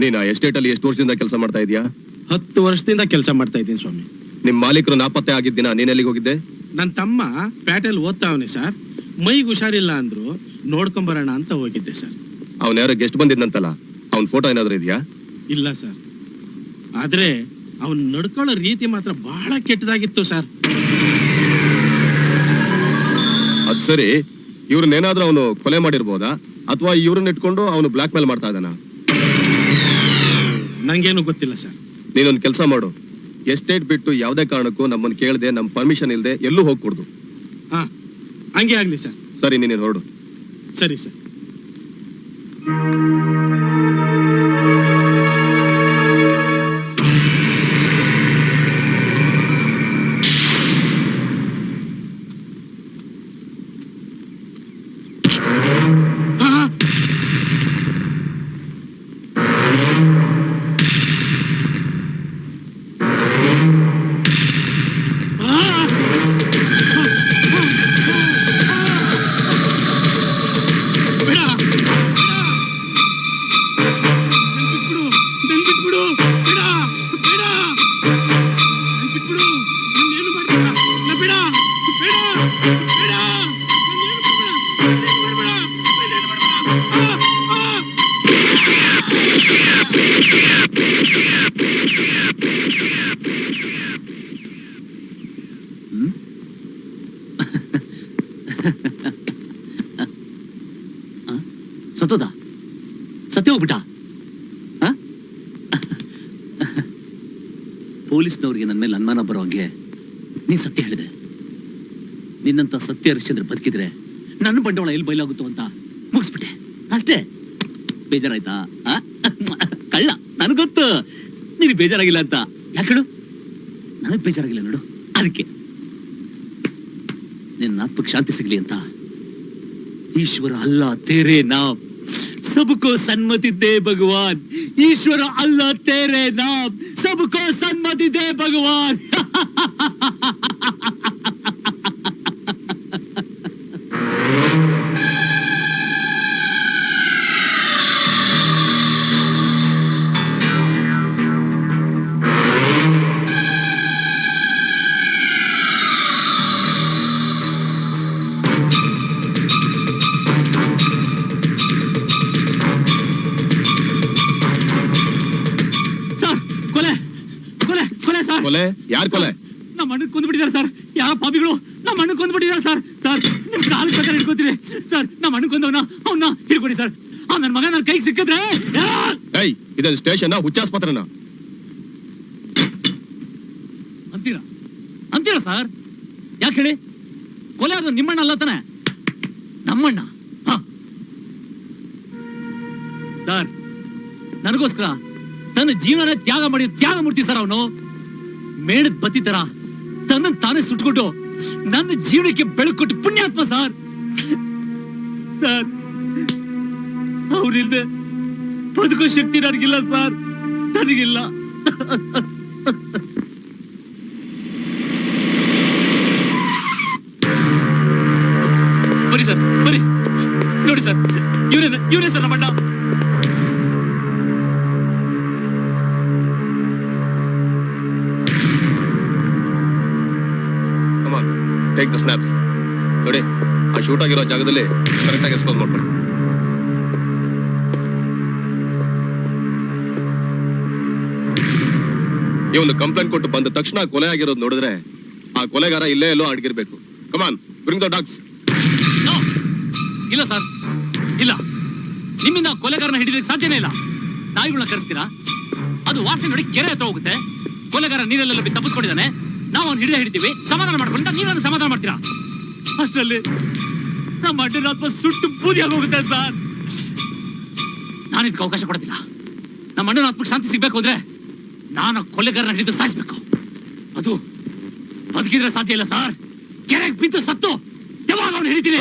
ನೀನು ಎಸ್ಟೇಟ್ ಅಲ್ಲಿ ಎಷ್ಟು ವರ್ಷದಿಂದ ಕೆಲಸ ಮಾಡ್ತಾ ಇದೀಯಾ? 10 ವರ್ಷದಿಂದ ಕೆಲಸ ಮಾಡ್ತಾ ಇದ್ದೀನಿ ಸ್ವಾಮಿ. ನಿಮ್ ಮಾಲೀಕರು ನಾಪತ್ತೆ ಆಗಿದ್ದಿನ ನೀನ್ ಎಲ್ಲಿಗೆ ಹೋಗಿದ್ದೆ? ನನ್ನ ತಮ್ಮ ಪ್ಯಾಟೆಲ್ ಓದ್ತಾವನೆ ಸರ್. ಮೈಗೆ ಹುಷಾರಿಲ್ಲ ಅಂದ್ರು, ನೋಡ್ಕೊಂಬರೋಣ ಅಂತ ಹೋಗಿದ್ದೆ ಸರ್. ಅವ್ನ ಯಾರೋ ಗೆಸ್ಟ್ ಬಂದಿದ್ನಂತಲ್ಲ, ಅವ್ನ ಫೋಟೋ ಏನಾದ್ರು ಇದೆಯಾ? ಇಲ್ಲ ಸರ್, ಆದ್ರೆ ಅವ್ನ್ ನಡ್ಕೊಳ್ಳೋ ರೀತಿ ಮಾತ್ರ ಬಹಳ ಕೆಟ್ಟದಾಗಿತ್ತು ಸರ್. ಅದ್ ಸರಿ, ಇವ್ರನ್ನೇನಾದ್ರೂ ಅವನು ಕೊಲೆ ಮಾಡಿರ್ಬೋದಾ ಅಥವಾ ಇವ್ರನ್ನ ಇಟ್ಕೊಂಡು ಅವನು ಬ್ಲಾಕ್ ಮೇಲ್ ಮಾಡ್ತಾ ಇದ್ದಾನ? ನಂಗೇನು ಗೊತ್ತಿಲ್ಲ ಸರ್. ನೀನೊಂದು ಕೆಲಸ ಮಾಡು, ಎಸ್ಟೇಟ್ ಬಿಟ್ಟು ಯಾವುದೇ ಕಾರಣಕ್ಕೂ ನಮ್ಮನ್ನು ಕೇಳದೆ, ನಮ್ಮ ಪರ್ಮಿಷನ್ ಇಲ್ಲದೆ ಎಲ್ಲೂ ಹೋಗ್ಕೊಡ್ದು. ಹಾ, ಹಂಗೆ ಆಗ್ಲಿ ಸರ್. ಸರಿ, ನೀನು ಹೊರಡು. ಸರಿ ಸರ್. ಸತ್ತೋದ? ಸತ್ಯ ಹೋಗ್ಬಿಟ್ಟ? ಪೊಲೀಸ್ನವ್ರಿಗೆ ನನ್ನ ಮೇಲೆ ಅನುಮಾನ ಬರೋ ಹಂಗೆ ನೀನ್ ಸತ್ಯ ಹೇಳಿದೆ. ನಿನ್ನಂತ ಸತ್ಯ ಹರಿಶ್ಚಂದ್ರ ಬದುಕಿದ್ರೆ ನನ್ನ ಬಂಡವಾಳ ಎಲ್ಲಿ ಬಯಲಾಗುತ್ತೋ ಅಂತ ಮುಗಿಸ್ಬಿಟ್ಟೆ ಅಷ್ಟೇ. ಬೇಜಾರಾಯ್ತಾ? ಕಳ್ಳ, ನನಗೊತ್ತು ನಿನಗೆ ಬೇಜಾರಾಗಿಲ್ಲ ಅಂತ. ಯಾಕೆ ಹೇಳು? ನನಗೆ ಬೇಜಾರಾಗಿಲ್ಲ ನೋಡು. ಅದಕ್ಕೆ ನಿನ್ನ ಆತ್ಮಕ್ಕೆ ಶಾಂತಿ ಸಿಗ್ಲಿ ಅಂತ ईश्वर अल्लाह तेरे नाम सबको सन्मति दे भगवान. ईश्वर अल्लाह तेरे नाम सबको सन्मति दे भगवान. ಕೊಲೆ? ಯಾರು ಕೊಲೆ? ನಮ್ಮ ಅಣ್ಣ ಕೊಂದ್ಬಿಟ್ಟಿದ್ದಾರೆ ಸರ್. ಯಾವ ಪಾಪಿಗಳು ನಮ್ಮ ಅಣ್ಣ ಕೊಂದ್ಬಿಟ್ಟಿದ್ದಾರೆ ಸರ್. ಸರ್, ನಿಮ್ ಕಾಲ ಪ್ರಕಾರ ಹಿಡ್ಕೊತೀರಿ ಸರ್. ನಮ್ಮ ಅಣ್ಣ ಕೊಂದವನ ಅವನ್ನ ಹಿಡ್ಕೊಡಿ ಸರ್. ನನ್ನ ಮಗ ನನ್ನ ಕೈಗೆ ಸಿಕ್ಕಿದ್ರೆ. ಇದೊಂದು ಸ್ಟೇಷನ್, ಹುಚ್ಚಾಸ್ಪತ್ರೆನ ಅಂತೀರಾ ಸರ್? ಯಾಕೆ ಹೇಳಿ? ಕೊಲೆ ಆದ ನಿಮ್ಮಣ್ಣ ಅಲ್ಲ ತಾನೆ? ನಮ್ಮಣ್ಣ. ಸರ್, ನನಗೋಸ್ಕರ ತನ್ನ ಜೀವನ ತ್ಯಾಗ ಮಾಡಿ ತ್ಯಾಗ ಮೂರ್ತಿ ಸರ್. ಅವನು ಮೇಣದ ಬತ್ತಿ ತರ ತನ್ನ ತಾನೇ ಸುಟ್ಕೊಂಡು ನನ್ನ ಜೀವನಕ್ಕೆ ಬೆಳಕು ಕೊಟ್ಟು ಪುಣ್ಯಾತ್ಮ ಸರ್. ಸರ್, ಅವ್ರಿಲ್ದೆ ಬದುಕೋ ಶಕ್ತಿ ನನಗಿಲ್ಲ ಸರ್, ನನಗಿಲ್ಲ. ಬನ್ನಿ ಸರ್, ಬನ್ನಿ. ನೋಡಿ ಸರ್, ಇವನೇ ಸರ್ ನಮ್ಮಣ್ಣ. Take the snaps. ನೋಡಿ, ಆ ಶೂಟ್ ಆಗಿರೋ ಜಾಗದಲ್ಲಿ ಕರೆಕ್ಟ್ ಆಗಿ ಎಕ್ಸ್ಪೋಸ್ ಮಾಡ್ಬೇಡಿ. ಇವನು ಕಂಪ್ಲೇಂಟ್ ಕೊಟ್ಟು ಬಂದ ತಕ್ಷಣ ಕೊಲೆ ಆಗಿರೋದು ನೋಡಿದ್ರೆ ಆ ಕೊಲೆಗಾರ ಇಲ್ಲೇ ಎಲ್ಲೋ ಅಡಗಿರ್ಬೇಕು. ಕಮಾನ್, ಬ್ರಿಂಗ್ ದ ಡಾಗ್ಸ್. ಇಲ್ಲ ಸರ್, ಇಲ್ಲ. ನಿಮ್ಮಿಂದ ಕೊಲೆಗಾರನ ಹಿಡಿದಕ್ಕೆ ಸಾಧ್ಯನೇ ಇಲ್ಲ. ನಾಯಿಗಳನ್ನ ಕರೆಸ್ತೀರಾ, ಅದು ವಾಸನೆ ನೋಡಿ ಕೆರೆ ಹತ್ರ ಹೋಗುತ್ತೆ. ಕೊಲೆಗಾರ ನೀರೆಲ್ಲ ತಪ್ಪಿಸ್ಕೊಂಡಿದ್ದಾನೆ, ನಾವು ಅವ್ನು ಹಿಡಿತೀವಿ, ಸಮಾಧಾನ ಮಾಡ್ಕೊಂಡ ನೀವನ್ನ ಸಮಾಧಾನ ಮಾಡ್ತೀರಾ. ಅಷ್ಟರಲ್ಲಿ ನಮ್ಮ ಅಡ್ಡನ ಆತ್ಮ ಸುಟ್ಟು ಬೂದಿಯಾಗಿ ಹೋಗುತ್ತೆ ಸರ್. ನಾನು ಇದಕ್ಕೆ ಅವಕಾಶ ಕೊಡೋದಿಲ್ಲ. ನಮ್ಮ ಅಣ್ಣನ ಆತ್ಮಕ್ಕೆ ಶಾಂತಿ ಸಿಗ್ಬೇಕು ಅಂದ್ರೆ ನಾನು ಕೊಲೆಗಾರನ ಹಿಡಿದು ಸಾಯಿಸ್ಬೇಕು. ಅದು ಬದುಕಿದ್ರೆ ಸಾಧ್ಯ ಇಲ್ಲ ಸರ್. ಕೆರೆಗೆ ಬಿದ್ದು ಸತ್ತು ಯಾವಾಗ ಅವನು ಹಿಡಿತೀನಿ.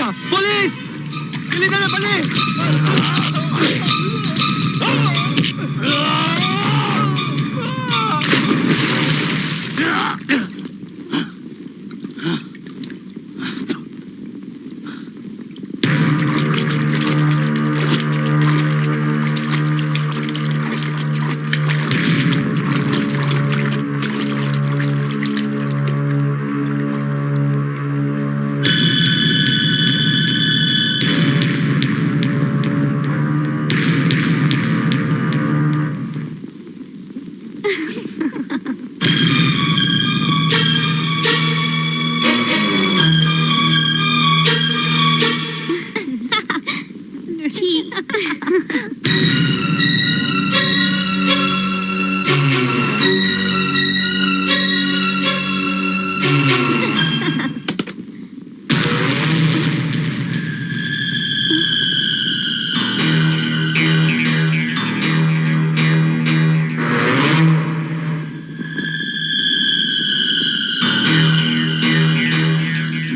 ಎಲ್ಲಿದ್ಯಾ ಪೊಲೀಸ್ ಎಲ್ಲಿದ್ದಾನೆ ಬನ್ನಿ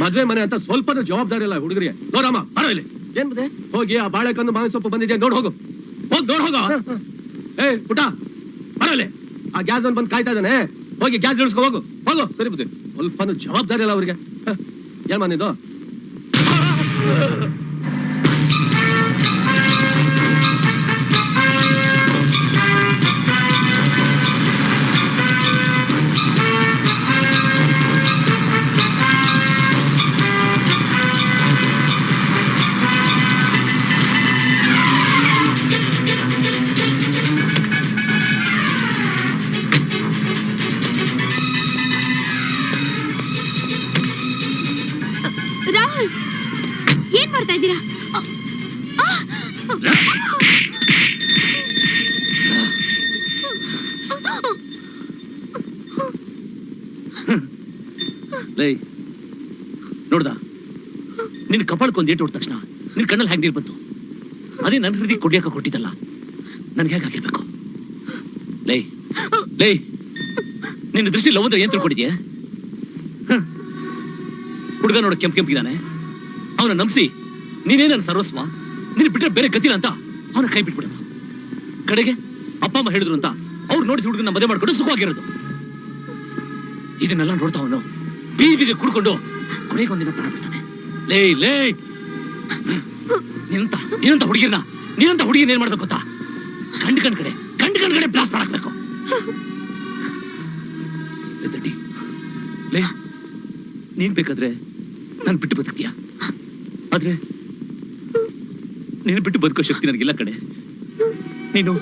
ಮದ್ವೆ ಮನೆ ಅಂತ ಸ್ವಲ್ಪನೂ ಜವಾಬ್ದಾರಿ ಇಲ್ಲ ಹುಡುಗರಿಗೆ. ನೋಡಮ್ಮ ಬರೋ ಇಲ್ಲಿ. ಏನ್ ಬುದೆ ಹೋಗಿ ಆ ಬಾಳೆಕಂದು ಮಾವಿನ ಸೊಪ್ಪು ಬಂದಿದೆ ನೋಡ್ ಹೋಗು. ನೋಡ್ ಹೋಗೋ. ಏ ಪುಟ ಬರೋ ಇಲ್ಲಿ. ಆ ಗ್ಯಾಸ್ ಬಂದು ಕಾಯ್ತಾ ಇದ್ದಾನೆ. ಹೋಗಿ ಗ್ಯಾಸ್ ಇಳಿಸ್ಕೊ ಹೋಗು. ಹೋಗು. ಸರಿ ಬುದ್ಧಿ. ಸ್ವಲ್ಪನೂ ಜವಾಬ್ದಾರಿ ಇಲ್ಲ ಅವ್ರಿಗೆ. ಏನ್ ಬಂದಿದ್ದು? ರಾಹುಲ್ ಏನ್ ಮಾಡ್ತಾ ಇದ್ದೀರಾ? ಲೈ ನೋಡ್ದ ನಿನ್ ಕಪಾಳಕ್ಕೊಂದು ಏಟು ಹೊಡೆದ ತಕ್ಷಣ ನಿನ್ ಕಣ್ಣಲ್ಲಿ ಹ್ಯಾಂಗ್ ನೀರ್ ಬಂತು. ಅದೇ ನನ್ನ ಹೃದಯ ಕೊಡ್ಯಾಕ ಕೊಟ್ಟಿದ್ದಲ್ಲ, ನನ್ಗೆ ಹೇಗೆ ಆಗಿರ್ಬೇಕು? ಲೈ ಲೈ ನಿನ್ನ ದೃಷ್ಟಿ ಲವ್ ಅಂದ್ರೆ ಏನ್ ತಿಳ್ಕೊಂಡಿದ್ಯಾ? ಹುಡುಗ ನೋಡ ಕೆಂಪಿದಾನೆ, ಅವನ ನಂಬಿಸಿ ನೀನೇ ನನ್ನ ಸರ್ವಸ್ವ, ನೀನ್ ಬಿಟ್ರೆ ಬೇರೆ ಗತಿಲ್ಲ ಅಂತ ಅವನ ಕೈ ಬಿಟ್ಬಿಡೋದು. ಕಡೆಗೆ ಅಪ್ಪ ಅಮ್ಮ ಹೇಳಿದ್ರು ಅಂತ ಅವ್ರು ನೋಡಿದ ಹುಡುಗನ ಮದುವೆ ಮಾಡ್ಕೊಂಡು ಸುಖವಾಗಿರೋದು. ಇದನ್ನೆಲ್ಲ ನೋಡ್ತಾ ಅವನು ಬೀದಿಗೆ ಕುಡ್ಕೊಂಡು ಕೊನೆಗೆ ಒಂದಿನ ಪ್ರಾಣ ಬಿಡ್ತಾನೆ. ಲೇ ಲೇ ನೀನಂತ ಹುಡುಗಿನ ಏನ್ ಮಾಡ್ಬೇಕು ಗೊತ್ತಾ? ಕಂಡ್ ಕಡೆ ಬ್ಲಾಸ್ಟ್ ಮಾಡಾಕ್ಬೇಕು. ಲೇ ನೀನ್ ಬೇಕಾದ್ರೆ ನಾನು ಬಿಟ್ಟು ಬದುಕ್ತೀಯ, ಆದ್ರೆ ನೀನು ಬಿಟ್ಟು ಬದುಕೋ ಶಕ್ತಿ ನನಗಿಲ್ಲ ಕಣೆ. ನೀನು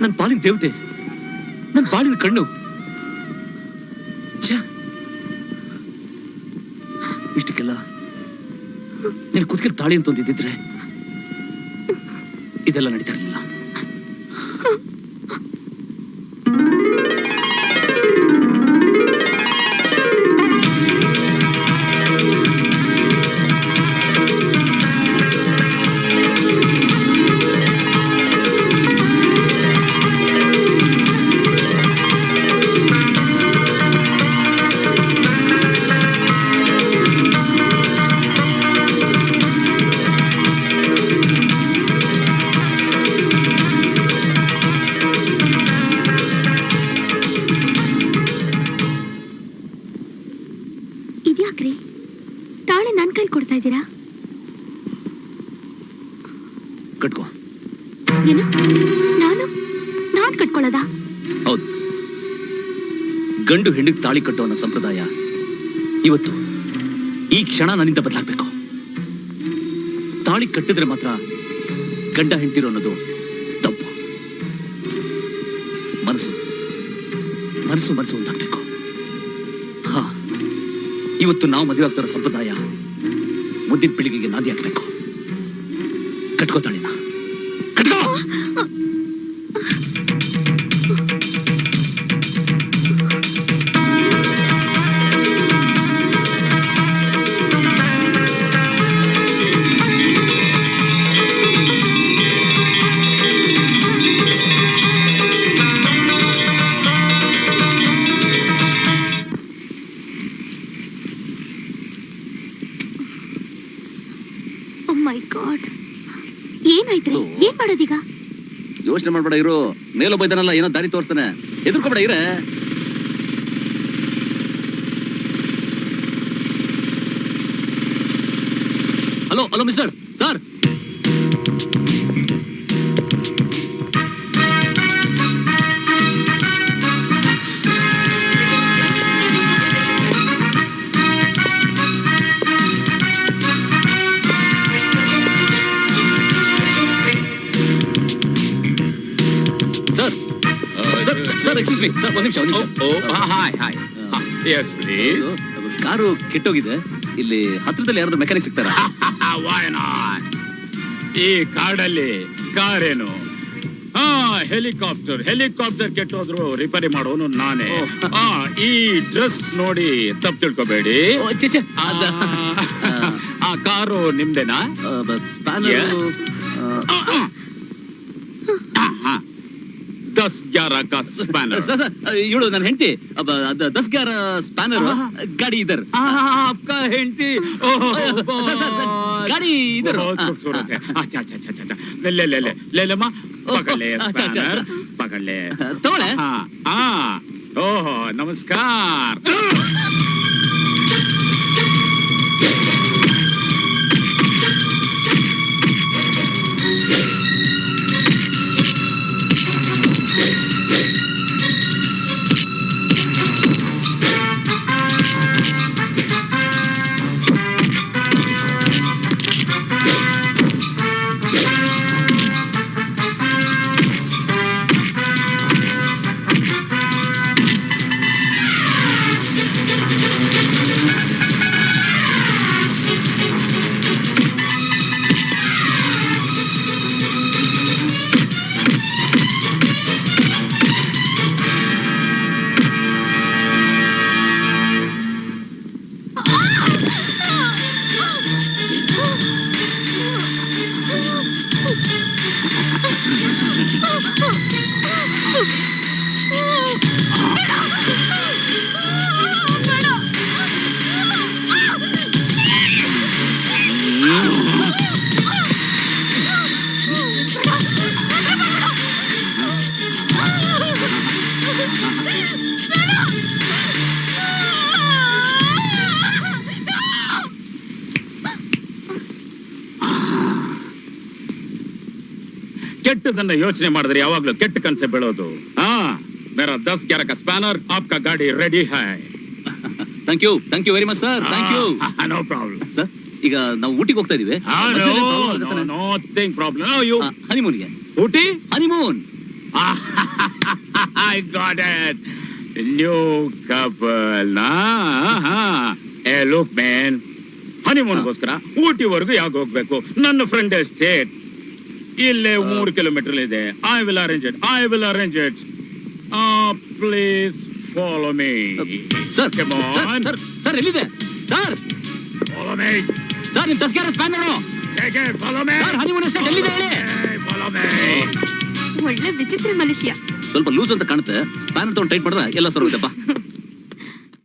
ನನ್ನ ಪಾಲಿನ ದೇವತೆ, ನನ್ನ ಪಾಲಿನ ಕಣ್ಣು. ಇಷ್ಟಕ್ಕೆಲ್ಲ ನೀನು ಕುತ್ತಿಗೆ ತಾಳಿ ಅಂತ ಒಂದಿದ್ದಿದ್ರೆ ಇದೆಲ್ಲ ನಡೀತಾ ಇರಲಿಲ್ಲ. ಇದ್ಯಾಕ್ರಿ ತಾಳೆ ನನ್ ಕೈಲಿ ಕೊಡ್ತಾ ಇದ್ದೀರಾ? ಕಟ್ಕೋ. ಏನು ನಾನ್ ಕಟ್ಕೊಳ್ಳೋದಾ? ಹೌದು, ಗಂಡು ಹೆಣ್ಣಿಗೆ ತಾಳಿ ಕಟ್ಟೋ ಅನ್ನೋ ಸಂಪ್ರದಾಯ ಇವತ್ತು ಈ ಕ್ಷಣ ನನ್ನಿಂದ ಬದಲಾಗಬೇಕು. ತಾಳಿ ಕಟ್ಟಿದ್ರೆ ಮಾತ್ರ ಗಂಡ ಹೆಂಡ್ತಿರೋ ಅನ್ನೋದು ತಪ್ಪು. ಮನಸ್ಸು ಮನಸ್ಸು ಮನಸ್ಸು ಒಂದಾಗಬೇಕು. ಹಾ, ಇವತ್ತು ನಾವು ಮದುವೆ ಆಗ್ತಾರೋ ಸಂಪ್ರದಾಯ ಮುಂದಿನ ಪೀಳಿಗೆಗೆ ನಾಂದಿ ಆಗ್ಬೇಕು. ಕಟ್ಕೋ ತಾಳಿನ, ಕಟ್ಕೋ. ಏನಾಯ್ತ್ರಿ? ಏನ್ ಮಾಡೋದೀಗ? ಯೋಚನೆ ಮಾಡ್ಬೇಡ ಇರು, ಮೇಲೊಬ್ಬ ಇದ್ದಾನಲ್ಲ ಏನೋ ದಾರಿ ತೋರಿಸ್ತಾನೆ, ಎದುರ್ಕೋಬೇಡ ಇರೇ. Hello hello mister sir, sir excuse me sir, ಒಂದ್ ನಿಮಿಷ. Hi hi yes please. Car ಕೆಟ್ಟೋಗಿದೆ, ಇಲ್ಲಿ ಹತ್ರದಲ್ಲಿ ಯಾರಾದ್ರೂ ಮೆಕ್ಯಾನಿಕ್ ಸಿಗ್ತಾರಾ? Why not? ಈ ಕಾಡಲ್ಲಿ ಕಾರೇನು? ಹೆಲಿಕಾಪ್ಟರ್ ಕೆಟ್ಟೋದ್ರು ರಿಪೇರಿ ಮಾಡೋನು ನಾನೇ. ಈ ಡ್ರೆಸ್ ನೋಡಿ ತಪ್ಪು ತಿಳ್ಕೊಬೇಡಿ, ಆ ಕಾರು ನಿಮ್ದೇನಾ? Yes. 10-11 का स्पैनर. ಇವಳು ನನ್ನ ಹೆಂಡತಿ. 10-11 ಸ್ಪ್ಯಾನರ್ ಗಾಡಿ ಇದರ್. आपका ಹೆಂಡತಿ? ಗಾಡಿ ಇದರ್. बहुत खूबसूरत है. अच्छा. ले माँ, पकड़ ले स्पैनर, पकड़ ले. ತಗೊಳ್ಳೆ. ओहो नमस्कार. ಕೆಟ್ಟದನ್ನ ಯೋಚನೆ ಮಾಡಿದ್ರೆ ಯಾವಾಗ್ಲೂ ಕೆಟ್ಟ ಕನಸೆ ಬೀಳೋದು. मेरा 10-11 का स्पैनर, आपका गाड़ी रेडी है. Thank you very much sir. Thank you. No problem sir, ಈಗ ನಾವು ಊಟಿಗೆ ಹೋಗ್ತಾ ಇದೀವಿ. Nothing problem. ಹನಿಮೂನ್ಗೆ. Ooty honeymoon. I got it. New couple. Hey, look man. ಹನಿಮೂನ್ಗೋಸ್ಕರ ಊಟಿವರೆಗೂ ಯಾಕೆ ಹೋಗ್ಬೇಕು? ನನ್ನ ಫ್ರೆಂಡ್ ಎಸ್ಟೇಟ್ ಇಲ್ಲೇ 3 ಕಿಲೋಮೀಟರ್ ಇದೆ. I will arrange it. Please follow me. Sir Come on. Sir ಎಲ್ಲಿದೆ ಸರ್? Follow me. ಸರ್ ನಿಮ್ 10-11 spanner. Follow me. Sir honeymoon estate ಎಲ್ಲಿದೆ ಹೇಳಿ? Follow me. ಒಳ್ಳೆ ವಿಚಿತ್ರ ಮನುಷ್ಯ. ಸ್ವಲ್ಪ ಲೂಸ್ ಅಂತ ಕಾಣುತ್ತೆ. ಸ್ಪ್ಯಾನರ್ ತಗೊಂಡು ಟೈಟ್ ಮಾಡಿದ್ರೆ ಎಲ್ಲ ಸರ್ ಹೋಯ್ತಪ್ಪ.